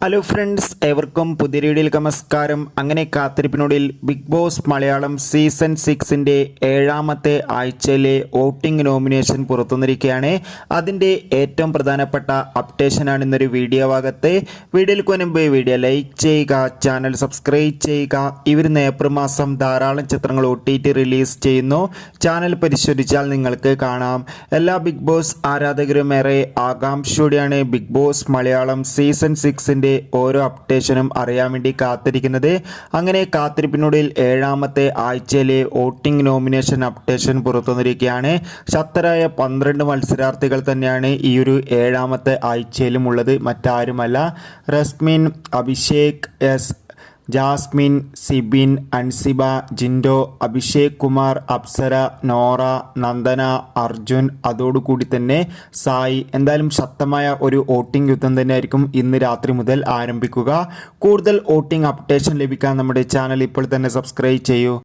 Hello friends, ഏവർക്കും പുതിയ വീഡിയോയിലേക്ക് നമസ്കാരം. അങ്ങനെ കാത്തിരിപ്പിനൊടുവിൽ ബിഗ് ബോസ് മലയാളം സീസൺ 6ൻ്റെ 7ാമത്തെ ആഴ്ചയിലെ വോട്ടിംഗ് നോമിനേഷൻ പുറത്തുവന്നിരിക്കുകയാണ്. അതിൻ്റെ ഏറ്റവും പ്രധാനപ്പെട്ട അപ്ഡേഷനാണ് ഇന്നൊരു വീഡിയോ ഭാഗത്ത്. വീഡിയോയിൽ മുൻപ് വീഡിയോ ലൈക്ക് ചെയ്യുക, ചാനൽ സബ്സ്ക്രൈബ് ചെയ്യുക. ഇവരുന്ന് ഏപ്രിൽ മാസം ധാരാളം ചിത്രങ്ങൾ OTT റിലീസ് ചെയ്യുന്നു. ചാനൽ പരിശോധിച്ചാൽ നിങ്ങൾക്ക് കാണാം. എല്ലാ ബിഗ് ബോസ് ആരാധകരും ഏറെ ആകാംക്ഷയോടെയാണ് ബിഗ് ബോസ് മലയാളം സീസൺ 6ൻ്റെ ഓരോ അപ്ഡേഷനും അറിയാൻ വേണ്ടി കാത്തിരിക്കുന്നത്. അങ്ങനെ കാത്തിരിപ്പിനൊടുവിൽ 7ാമത്തെ ആഴ്ചയിലെ വോട്ടിംഗ് നോമിനേഷൻ അപ്ഡേഷൻ പുറത്തുവന്നിരിക്കുകയാണ്. ശക്തരായ 12 മത്സരാർത്ഥികൾ തന്നെയാണ് ഈ ഒരു 7ാമത്തെ ആഴ്ചയിലും ഉള്ളത്. മറ്റാരുമല്ല, റസ്മിൻ, അഭിഷേക് എസ്, ജാസ്മിൻ, സിബിൻ, അൻസിബ, ജിൻഡോ, അഭിഷേക് കുമാർ, അപ്സര, നോറ, നന്ദന, അർജുൻ, അതോടുകൂടി തന്നെ സായി. എന്തായാലും ശക്തമായ ഒരു വോട്ടിംഗ് യുദ്ധം തന്നെയായിരിക്കും ഇന്ന് രാത്രി മുതൽ ആരംഭിക്കുക. കൂടുതൽ വോട്ടിംഗ് അപ്ഡേഷൻ ലഭിക്കാൻ നമ്മുടെ ചാനൽ ഇപ്പോൾ തന്നെ സബ്സ്ക്രൈബ് ചെയ്യൂ.